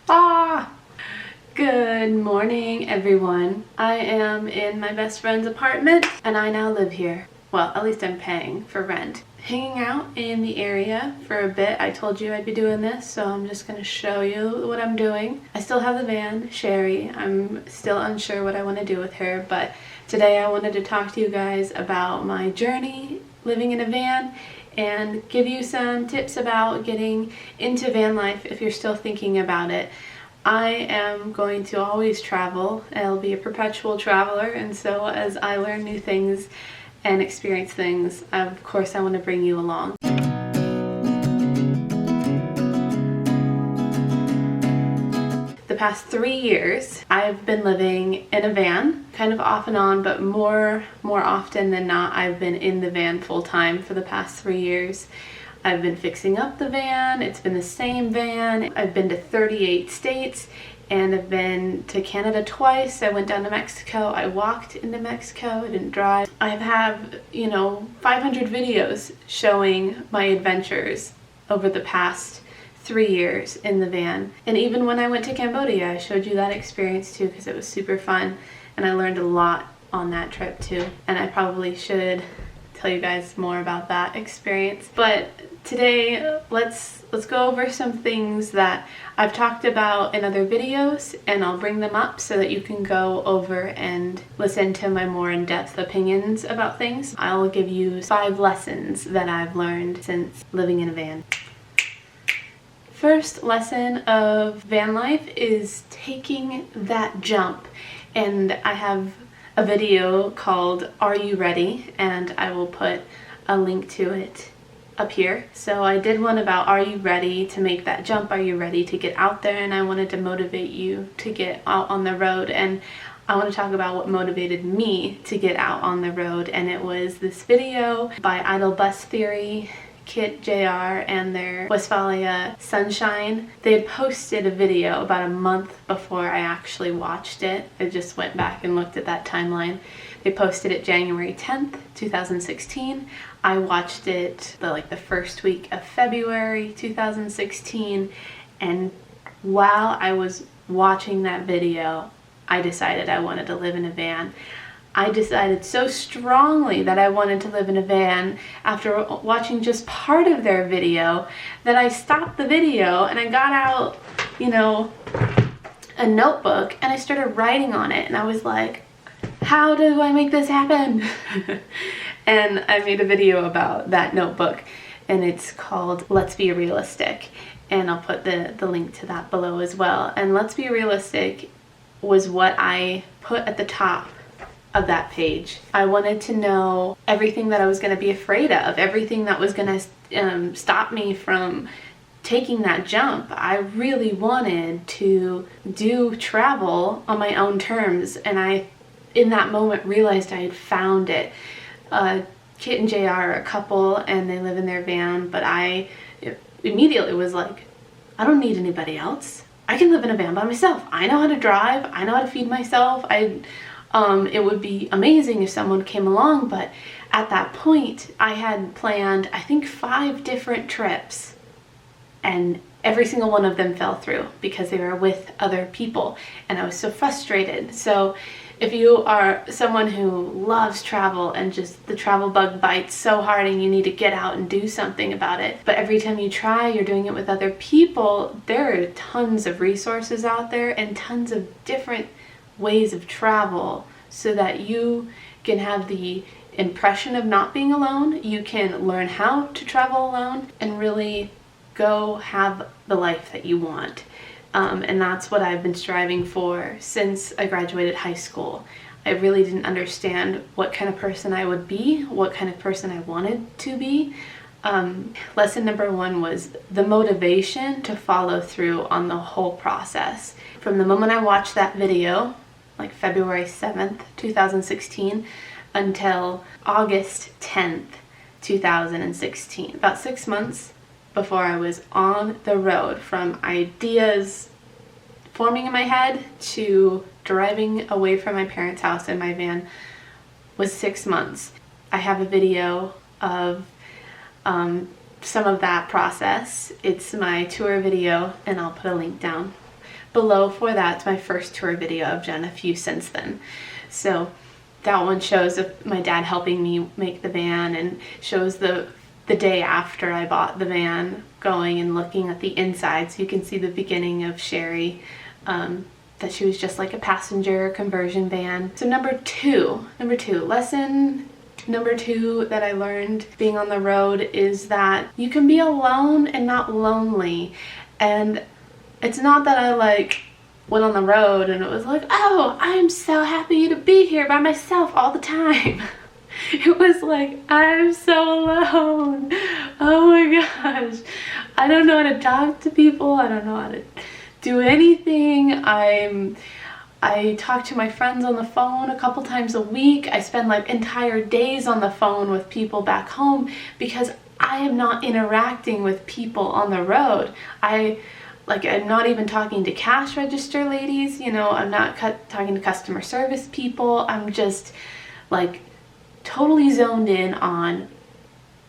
Ah! Good morning, everyone. I am in my best friend's apartment and I now live here. Well, at least I'm paying for rent. Hanging out in the area for a bit. I told you I'd be doing this, so I'm just gonna show you what I'm doing. I still have the van, Sherry. I'm still unsure what I want to do with her, but today I wanted to talk to you guys about my journey living in a van and give you some tips about getting into van life if you're still thinking about it. I am going to always travel. I'll be a perpetual traveler, and so as I learn new things and experience things, of course I want to bring you along. The past 3 years, I've been living in a van, kind of off and on, but more often than not, I've been in the van full time for the past 3 years. I've been fixing up the van, it's been the same van. I've been to 38 states and I've been to Canada twice. I went down to Mexico, I walked into Mexico, I didn't drive. I have, 500 videos showing my adventures over the past 3 years in the van. And even when I went to Cambodia, I showed you that experience too because it was super fun and I learned a lot on that trip too. And I probably should tell you guys more about that experience. But today, let's go over some things that I've talked about in other videos, and I'll bring them up so that you can go over and listen to my more in-depth opinions about things. I'll give you 5 lessons that I've learned since living in a van. First lesson of van life is taking that jump, and I have a video called Are You Ready? And I will put a link to it up here. So I did one about are you ready to make that jump? Are you ready to get out there? And I wanted to motivate you to get out on the road, and I want to talk about what motivated me to get out on the road, and it was this video by Idle Bus Theory, Kit JR, and their Westphalia Sunshine. They had posted a video about a month before I actually watched it. I just went back and looked at that timeline. They posted it January 10th, 2016. I watched it the first week of February 2016, and while I was watching that video, I decided I wanted to live in a van. I decided so strongly that I wanted to live in a van after watching just part of their video that I stopped the video and I got out, a notebook and I started writing on it, and I was like, how do I make this happen? And I made a video about that notebook, and it's called Let's Be Realistic, and I'll put the link to that below as well. And Let's Be Realistic was what I put at the top of that page. I wanted to know everything that I was going to be afraid of, everything that was going to stop me from taking that jump. I really wanted to do travel on my own terms, and I, in that moment, realized I had found it. Kit and JR are a couple and they live in their van, but I immediately was like, I don't need anybody else. I can live in a van by myself. I know how to drive. I know how to feed myself. It would be amazing if someone came along, but at that point I had planned, I think, 5 different trips, and every single one of them fell through because they were with other people, and I was so frustrated. So if you are someone who loves travel and just the travel bug bites so hard and you need to get out and do something about it, but every time you try, you're doing it with other people, there are tons of resources out there and tons of different ways of travel so that you can have the impression of not being alone, you can learn how to travel alone, and really go have the life that you want. And that's what I've been striving for since I graduated high school. I really didn't understand what kind of person I would be, what kind of person I wanted to be. Lesson number 1 was the motivation to follow through on the whole process. From the moment I watched that video, like February 7th, 2016, until August 10th, 2016. About 6 months before I was on the road, from ideas forming in my head to driving away from my parents' house in my van, was 6 months. I have a video of some of that process. It's my tour video, and I'll put a link down below for that, it's my first tour video. I've done a few since then. So that one shows my dad helping me make the van, and shows the day after I bought the van, going and looking at the inside, so you can see the beginning of Sherry, that she was just like a passenger conversion van. So number two, lesson number two that I learned being on the road is that you can be alone and not lonely. And it's not that I like went on the road and it was like, oh, I'm so happy to be here by myself all the time. It was like, I'm so alone. Oh my gosh. I don't know how to talk to people. I don't know how to do anything. I talk to my friends on the phone a couple times a week. I spend like entire days on the phone with people back home because I am not interacting with people on the road. I'm not even talking to cash register ladies, you know, I'm not talking to customer service people. I'm just like totally zoned in on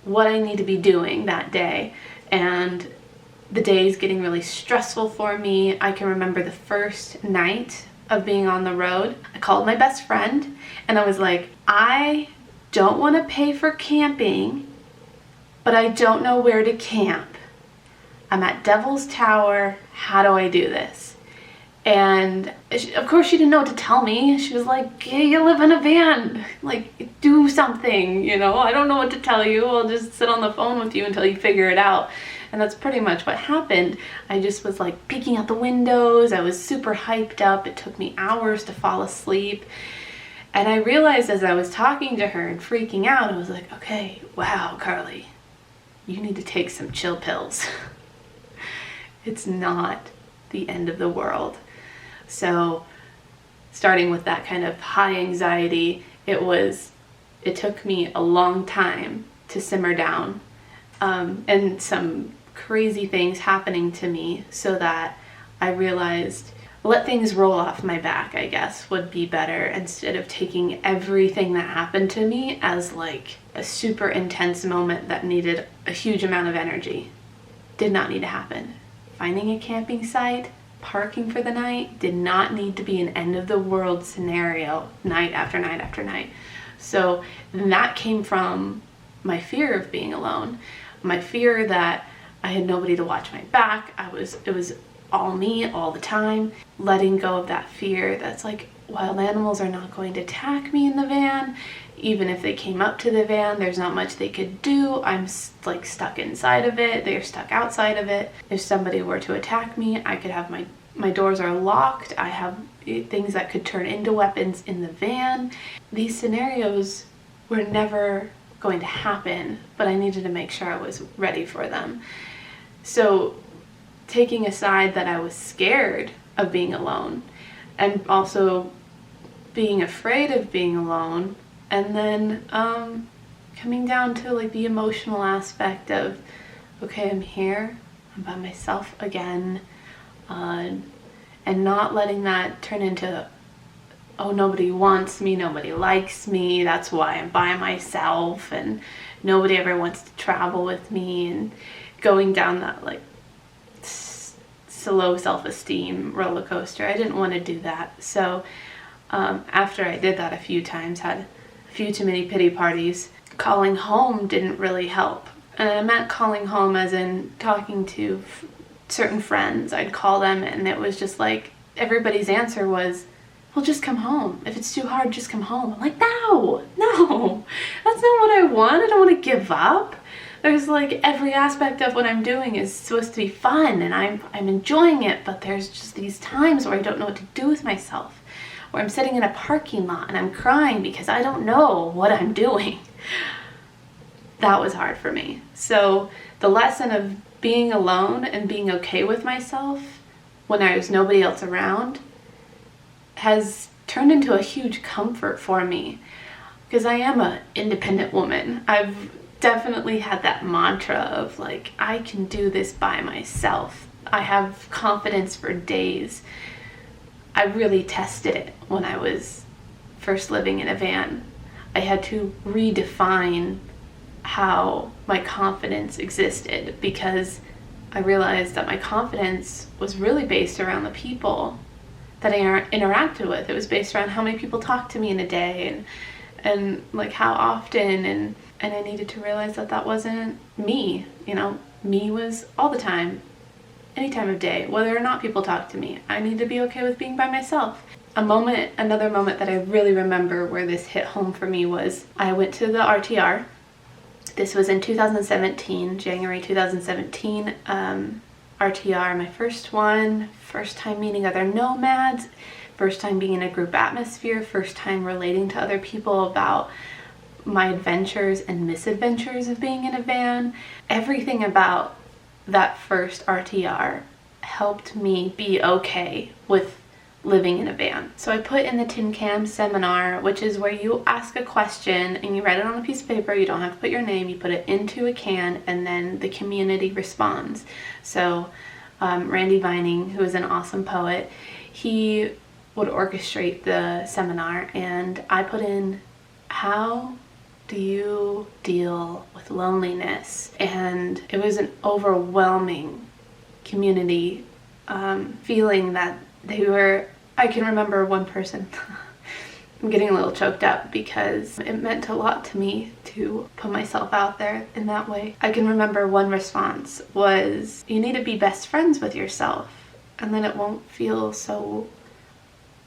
what I need to be doing that day. And the day is getting really stressful for me. I can remember the first night of being on the road. I called my best friend and I was like, I don't want to pay for camping, but I don't know where to camp. I'm at Devil's Tower. How do I do this? And of course she didn't know what to tell me. She was like, hey, you live in a van. Like, do something, you know? I don't know what to tell you. I'll just sit on the phone with you until you figure it out. And that's pretty much what happened. I just was like peeking out the windows. I was super hyped up. It took me hours to fall asleep. And I realized as I was talking to her and freaking out, I was like, okay, wow, Karli, you need to take some chill pills. It's not the end of the world. So starting with that kind of high anxiety, it took me a long time to simmer down, and some crazy things happening to me, so that I realized let things roll off my back, I guess, would be better, instead of taking everything that happened to me as like a super intense moment that needed a huge amount of energy. Did not need to happen. Finding a camping site, parking for the night, did not need to be an end of the world scenario night after night after night. So that came from my fear of being alone, my fear that I had nobody to watch my back. It was all me all the time. Letting go of that fear that's like, wild animals are not going to attack me in the van. Even if they came up to the van, there's not much they could do. I'm like stuck inside of it. They're stuck outside of it. If somebody were to attack me, I could have my doors are locked. I have things that could turn into weapons in the van. These scenarios were never going to happen, but I needed to make sure I was ready for them. So taking aside that I was scared of being alone, and also being afraid of being alone, and then coming down to like the emotional aspect of, okay, I'm here, I'm by myself again, and not letting that turn into, oh, nobody wants me, nobody likes me, that's why I'm by myself, and nobody ever wants to travel with me, and going down that like slow self-esteem roller coaster. I didn't want to do that. So after I did that a few times, had a few too many pity parties, calling home didn't really help. And I meant calling home as in talking to certain friends. I'd call them and it was just like everybody's answer was, well, just come home. If it's too hard, just come home. I'm like, no, that's not what I want. I don't want to give up. There's like every aspect of what I'm doing is supposed to be fun and I'm enjoying it, but there's just these times where I don't know what to do with myself, where I'm sitting in a parking lot and I'm crying because I don't know what I'm doing. That was hard for me. So the lesson of being alone and being okay with myself when there's nobody else around has turned into a huge comfort for me, because I am an independent woman. I've definitely had that mantra of like, I can do this by myself. I have confidence for days. I really tested it when I was first living in a van. I had to redefine how my confidence existed, because I realized that my confidence was really based around the people that I interacted with. It was based around how many people talked to me in a day, and like how often, and I needed to realize that that wasn't me. You know, me was all the time, any time of day, whether or not people talk to me. I need to be okay with being by myself. Another moment that I really remember where this hit home for me was I went to the RTR. This was in 2017, January 2017. RTR, my first one, first time meeting other nomads, first time being in a group atmosphere, first time relating to other people about my adventures and misadventures of being in a van. Everything about that first RTR helped me be okay with living in a van. So I put in the Tin Can seminar, which is where you ask a question and you write it on a piece of paper. You don't have to put your name, you put it into a can, and then the community responds. So Randy Vining, who is an awesome poet, he would orchestrate the seminar, and I put in, how do you deal with loneliness? And it was an overwhelming community feeling that they were, I can remember one person, I'm getting a little choked up because it meant a lot to me to put myself out there in that way. I can remember one response was, you need to be best friends with yourself, and then it won't feel so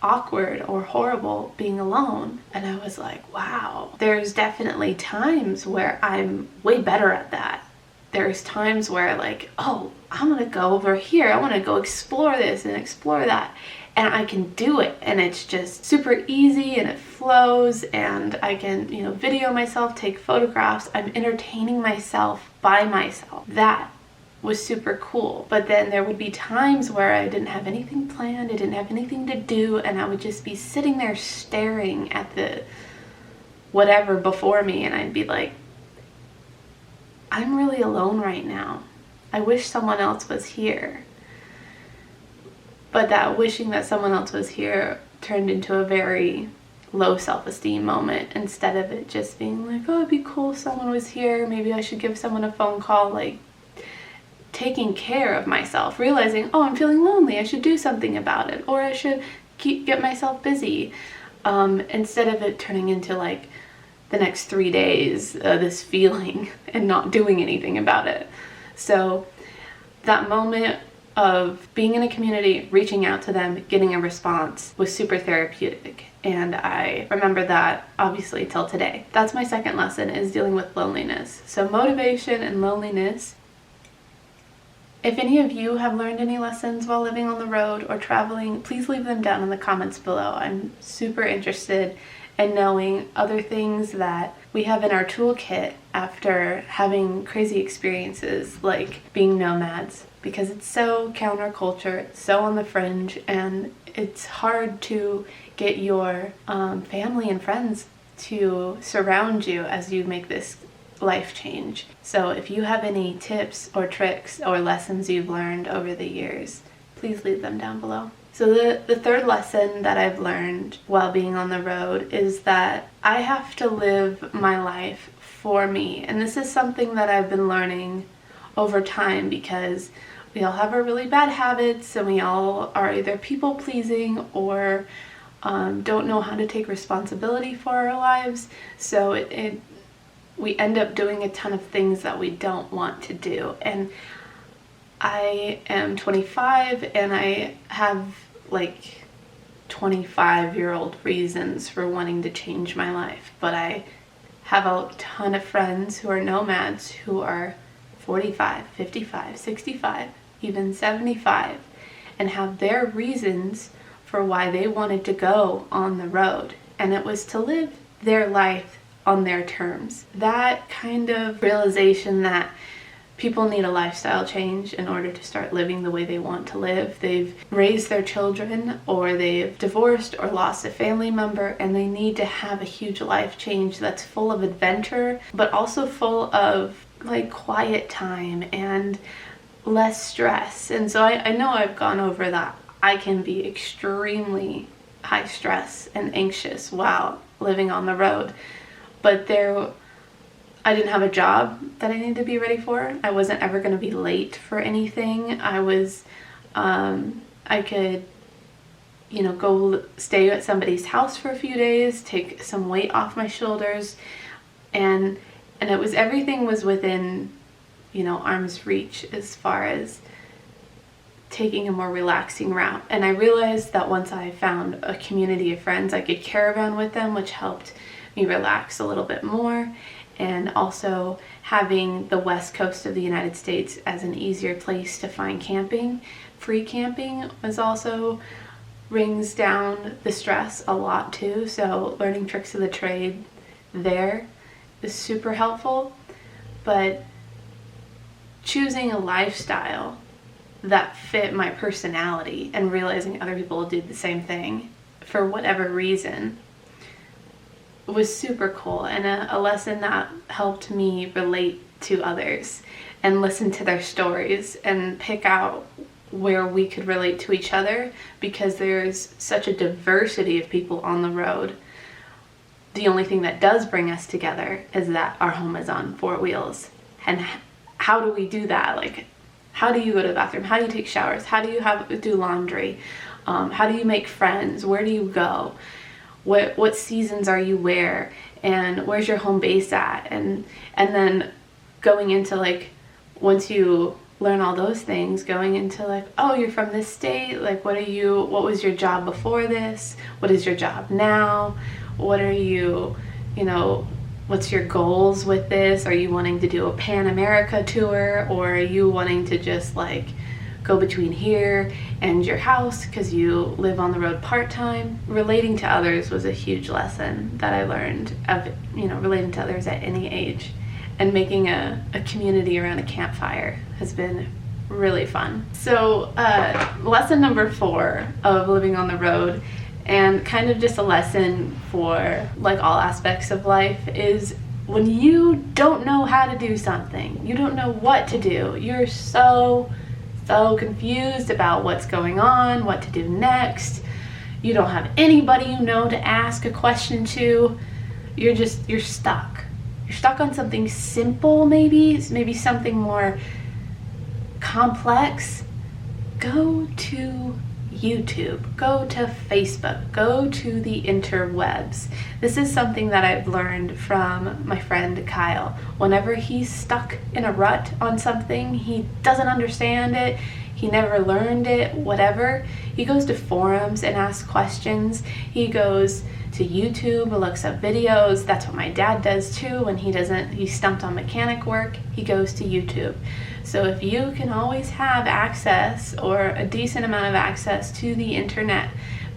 awkward or horrible being alone. And I was like, wow, there's definitely times where I'm way better at that. There's times where like, oh, I'm gonna go over here, I want to go explore this and explore that, and I can do it, and it's just super easy and it flows, and I can, you know, video myself, take photographs, I'm entertaining myself by myself. That was super cool. But then there would be times where I didn't have anything planned, I didn't have anything to do, and I would just be sitting there staring at the whatever before me, and I'd be like, I'm really alone right now. I wish someone else was here. But that wishing that someone else was here turned into a very low self-esteem moment, instead of it just being like, oh, it'd be cool if someone was here, maybe I should give someone a phone call, like taking care of myself, realizing, oh, I'm feeling lonely, I should do something about it, or I should get myself busy, instead of it turning into like the next 3 days, this feeling and not doing anything about it. So that moment of being in a community, reaching out to them, getting a response was super therapeutic. And I remember that obviously till today. That's my second lesson, is dealing with loneliness. So motivation and loneliness. If any of you have learned any lessons while living on the road or traveling, please leave them down in the comments below. I'm super interested in knowing other things that we have in our toolkit after having crazy experiences like being nomads, because it's so counterculture, it's so on the fringe, and it's hard to get your family and friends to surround you as you make this life change. So if you have any tips or tricks or lessons you've learned over the years, please leave them down below. So the third lesson that I've learned while being on the road is that I have to live my life for me. And this is something that I've been learning over time, because we all have our really bad habits, and we all are either people pleasing or don't know how to take responsibility for our lives. So we end up doing a ton of things that we don't want to do. And I am 25 and I have like 25-year-old reasons for wanting to change my life, but I have a ton of friends who are nomads who are 45, 55, 65, even 75, and have their reasons for why they wanted to go on the road, and it was to live their life on their terms. That kind of realization that people need a lifestyle change in order to start living the way they want to live. They've raised their children, or they've divorced or lost a family member, and they need to have a huge life change that's full of adventure, but also full of like quiet time and less stress. And so I know I've gone over that. I can be extremely high stress and anxious while living on the road, but I didn't have a job that I needed to be ready for. I wasn't ever going to be late for anything. I could, go stay at somebody's house for a few days, take some weight off my shoulders, and everything was within, arm's reach as far as taking a more relaxing route. And I realized that once I found a community of friends, I could caravan with them, which helped me relax a little bit more. And also having the west coast of the United States as an easier place to find camping. Free camping also brings down the stress a lot too. So learning tricks of the trade there is super helpful. But choosing a lifestyle that fit my personality and realizing other people did the same thing for whatever reason was super cool, and a lesson that helped me relate to others and listen to their stories and pick out where we could relate to each other, because there's such a diversity of people on the road. The only thing that does bring us together is that our home is on 4 wheels. And how do we do that? Like, how do you go to the bathroom? How do you take showers? How do you do laundry? How do you make friends? Where do you go? What seasons are you where? And where's your home base at? And then going into, like, once you learn all those things, going into, like, oh, you're from this state, like, what was your job before this? What is your job now? What are you, what's your goals with this? Are you wanting to do a Pan America tour, or are you wanting to just, like, go between here and your house because you live on the road part-time? Relating to others was a huge lesson that I learned of, relating to others at any age. And making a community around a campfire has been really fun. So lesson number 4 of living on the road, and kind of just a lesson for, like, all aspects of life, is when you don't know how to do something, you don't know what to do, you're so confused about what's going on, what to do next, you don't have anybody to ask a question to, you're stuck. You're stuck on something simple, maybe something more complex. Go to YouTube, go to Facebook, go to the interwebs. This is something that I've learned from my friend Kyle. Whenever he's stuck in a rut on something, he doesn't understand it, he never learned it, whatever, he goes to forums and asks questions. He goes to YouTube and looks up videos. That's what my dad does too. When he's stumped on mechanic work, he goes to YouTube. So if you can always have access, or a decent amount of access, to the internet,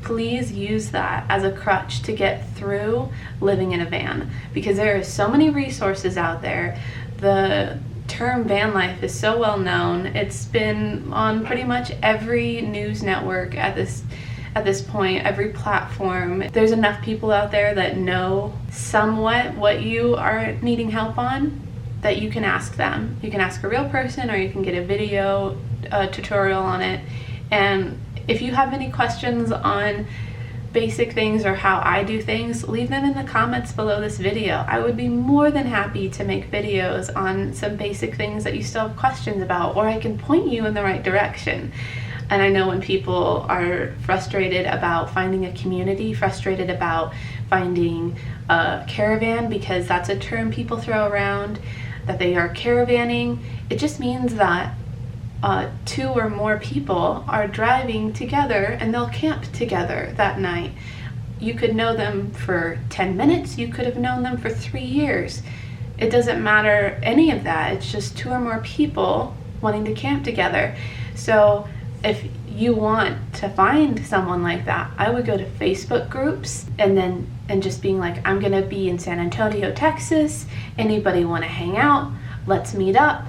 please use that as a crutch to get through living in a van, because there are so many resources out there. The term van life is so well known. It's been on pretty much every news network at this point, every platform. There's enough people out there that know somewhat what you are needing help on, that you can ask them. You can ask a real person, or you can get a video tutorial on it. And if you have any questions on basic things or how I do things, leave them in the comments below this video. I would be more than happy to make videos on some basic things that you still have questions about, or I can point you in the right direction. And I know when people are frustrated about finding a community, frustrated about finding a caravan, because that's a term people throw around, that they are caravanning, it just means that 2 or more people are driving together and they'll camp together that night. You could know them for 10 minutes, you could have known them for 3 years. It doesn't matter any of that. It's just 2 or more people wanting to camp together. So if you want to find someone like that, I would go to Facebook groups and just being like, I'm gonna be in San Antonio, Texas. Anybody want to hang out? Let's meet up.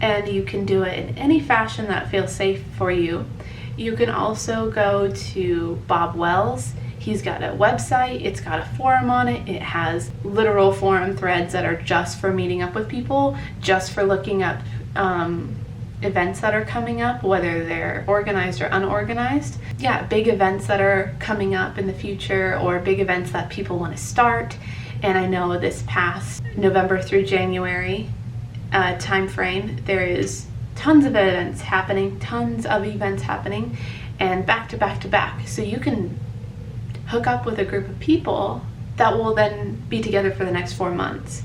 And you can do it in any fashion that feels safe for you. You can also go to Bob Wells. He's got a website, it's got a forum on it. It has literal forum threads that are just for meeting up with people, just for looking up events that are coming up, whether they're organized or unorganized. Yeah, big events that are coming up in the future, or big events that people want to start. And I know this past November through January time frame, there is tons of events happening, and back to back to back. So you can hook up with a group of people that will then be together for the next 4 months.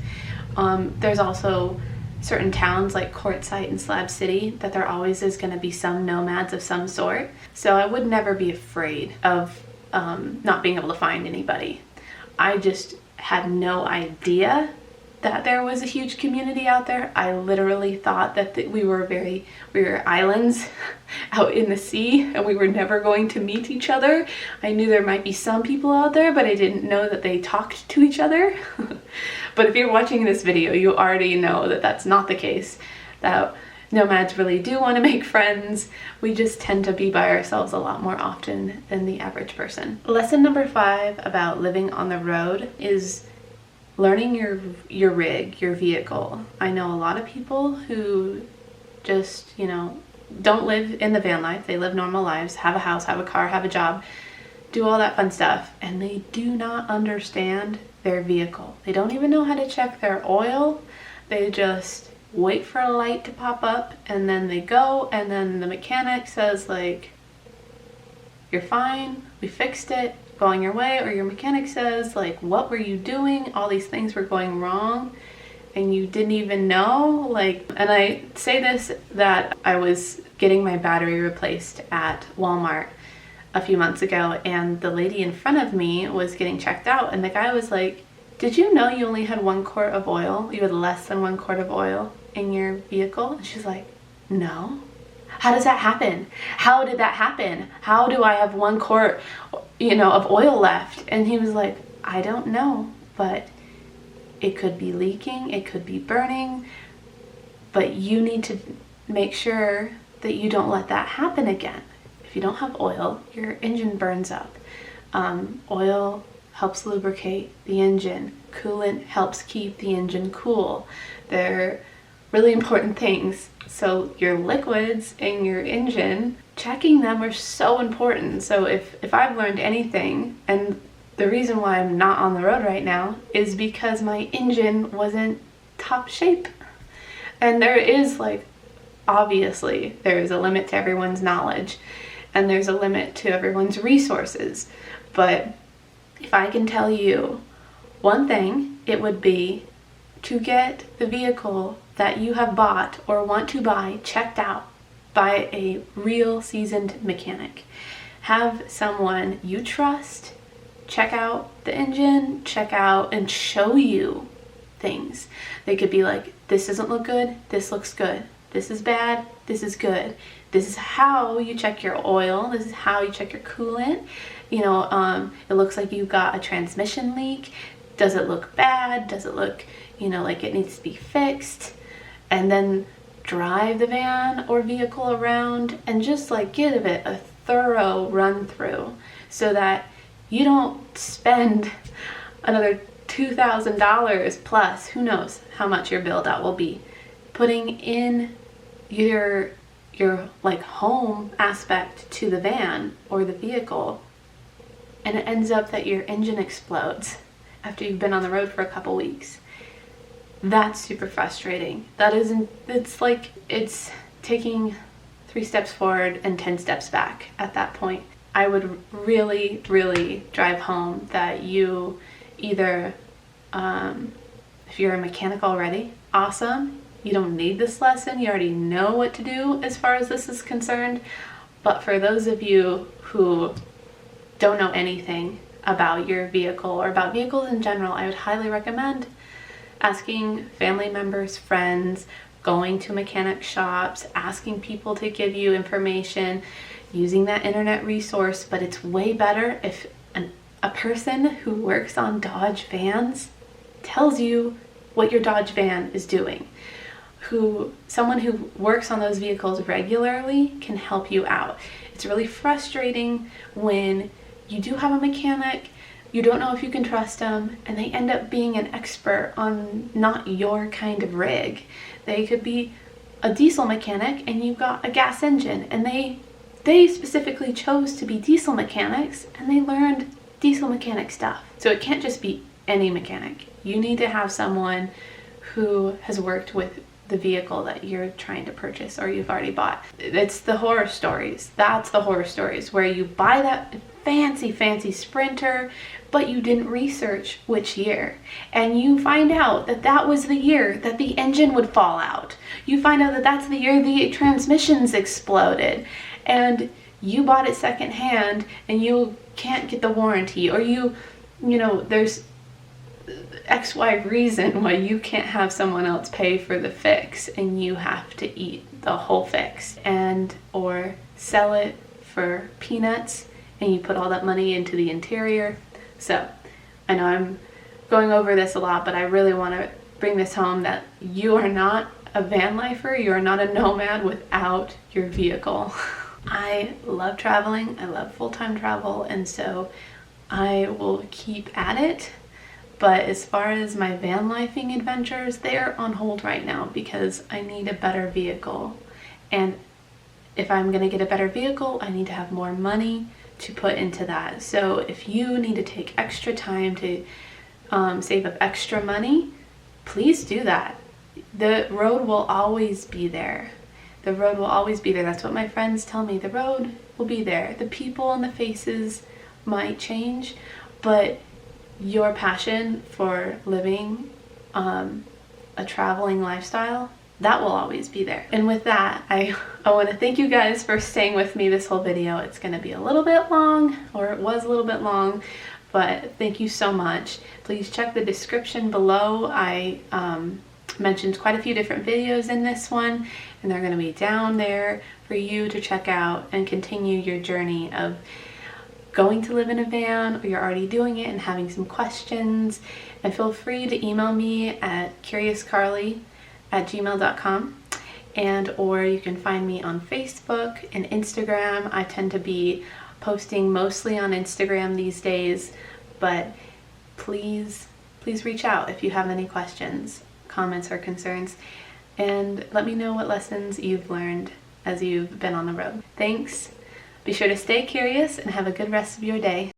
There's also certain towns like Quartzsite and Slab City that there always is going to be some nomads of some sort. So I would never be afraid of not being able to find anybody. I just had no idea that there was a huge community out there. I literally thought that we were islands out in the sea and we were never going to meet each other. I knew there might be some people out there, but I didn't know that they talked to each other. But if you're watching this video, you already know that that's not the case, that nomads really do want to make friends. We just tend to be by ourselves a lot more often than the average person. Lesson number 5 about living on the road is learning your rig, your vehicle. I know a lot of people who just, don't live in the van life. They live normal lives, have a house, have a car, have a job, do all that fun stuff, and they do not understand their vehicle. They don't even know how to check their oil. They just wait for a light to pop up and then they go, and then the mechanic says like, you're fine, we fixed it, go on your way. Or your mechanic says like, what were you doing? All these things were going wrong and you didn't even know. And I say this, that I was getting my battery replaced at Walmart a few months ago, and the lady in front of me was getting checked out, and the guy was like, did you know you only had 1 quart of oil? You had less than 1 quart of oil in your vehicle? And she's like, no. How does that happen? How did that happen? How do I have 1 quart, of oil left? And he was like, I don't know, but it could be leaking, it could be burning, but you need to make sure that you don't let that happen again. If you don't have oil, your engine burns up. Oil helps lubricate the engine. Coolant helps keep the engine cool. They're really important things. So your liquids in your engine, checking them are so important. So if I've learned anything, and the reason why I'm not on the road right now is because my engine wasn't top shape. And there is obviously there is a limit to everyone's knowledge, and there's a limit to everyone's resources. But if I can tell you one thing, it would be to get the vehicle that you have bought or want to buy checked out by a real seasoned mechanic. Have someone you trust check out the engine, check out and show you things. They could be like, this doesn't look good, this looks good. This is bad, this is good. This is how you check your oil, this is how you check your coolant. It looks like you got a transmission leak. Does it look bad? Does it look, like it needs to be fixed? And then drive the van or vehicle around and just give it a thorough run through so that you don't spend another $2,000 plus, who knows how much your build out will be, putting in your home aspect to the van or the vehicle, and it ends up that your engine explodes after you've been on the road for a couple weeks. That's super frustrating. It's taking 3 steps forward and 10 steps back at that point. I would really, really drive home that you either, if you're a mechanic already, awesome. You don't need this lesson. You already know what to do as far as this is concerned. But for those of you who don't know anything about your vehicle or about vehicles in general, I would highly recommend asking family members, friends, going to mechanic shops, asking people to give you information, using that internet resource. But it's way better if a person who works on Dodge vans tells you what your Dodge van is doing. Someone who works on those vehicles regularly can help you out. It's really frustrating when you do have a mechanic, you don't know if you can trust them, and they end up being an expert on not your kind of rig. They could be a diesel mechanic and you've got a gas engine, and they specifically chose to be diesel mechanics and they learned diesel mechanic stuff. So it can't just be any mechanic. You need to have someone who has worked with the vehicle that you're trying to purchase or you've already bought. It's the horror stories. That's the horror stories where you buy that fancy Sprinter, but you didn't research which year. And you find out that that was the year that the engine would fall out. You find out that that's the year the transmissions exploded. And you bought it secondhand and you can't get the warranty, or you know, there's XY reason why you can't have someone else pay for the fix and you have to eat the whole fix, and or sell it for peanuts and you put all that money into the interior. So I know I'm going over this a lot, but I really want to bring this home that you are not a van lifer, you are not a nomad without your vehicle. I love traveling, I love full-time travel, and so I will keep at it. But as far as my van lifing adventures, they're on hold right now because I need a better vehicle. And if I'm gonna get a better vehicle, I need to have more money to put into that. So if you need to take extra time to save up extra money, please do that. The road will always be there. The road will always be there. That's what my friends tell me. The road will be there. The people and the faces might change, but your passion for living a traveling lifestyle, that will always be there. And with that, I want to thank you guys for staying with me this whole video. It's going to be a little bit long, or it was a little bit long, but thank you so much. Please check the description below. I mentioned quite a few different videos in this one, and they're going to be down there for you to check out and continue your journey of going to live in a van, or you're already doing it and having some questions. And feel free to email me at curiouskarli@gmail.com, and or you can find me on Facebook and Instagram. I tend to be posting mostly on Instagram these days, but please reach out if you have any questions, comments, or concerns, and let me know what lessons you've learned as you've been on the road. Thanks. Be sure to stay curious and have a good rest of your day.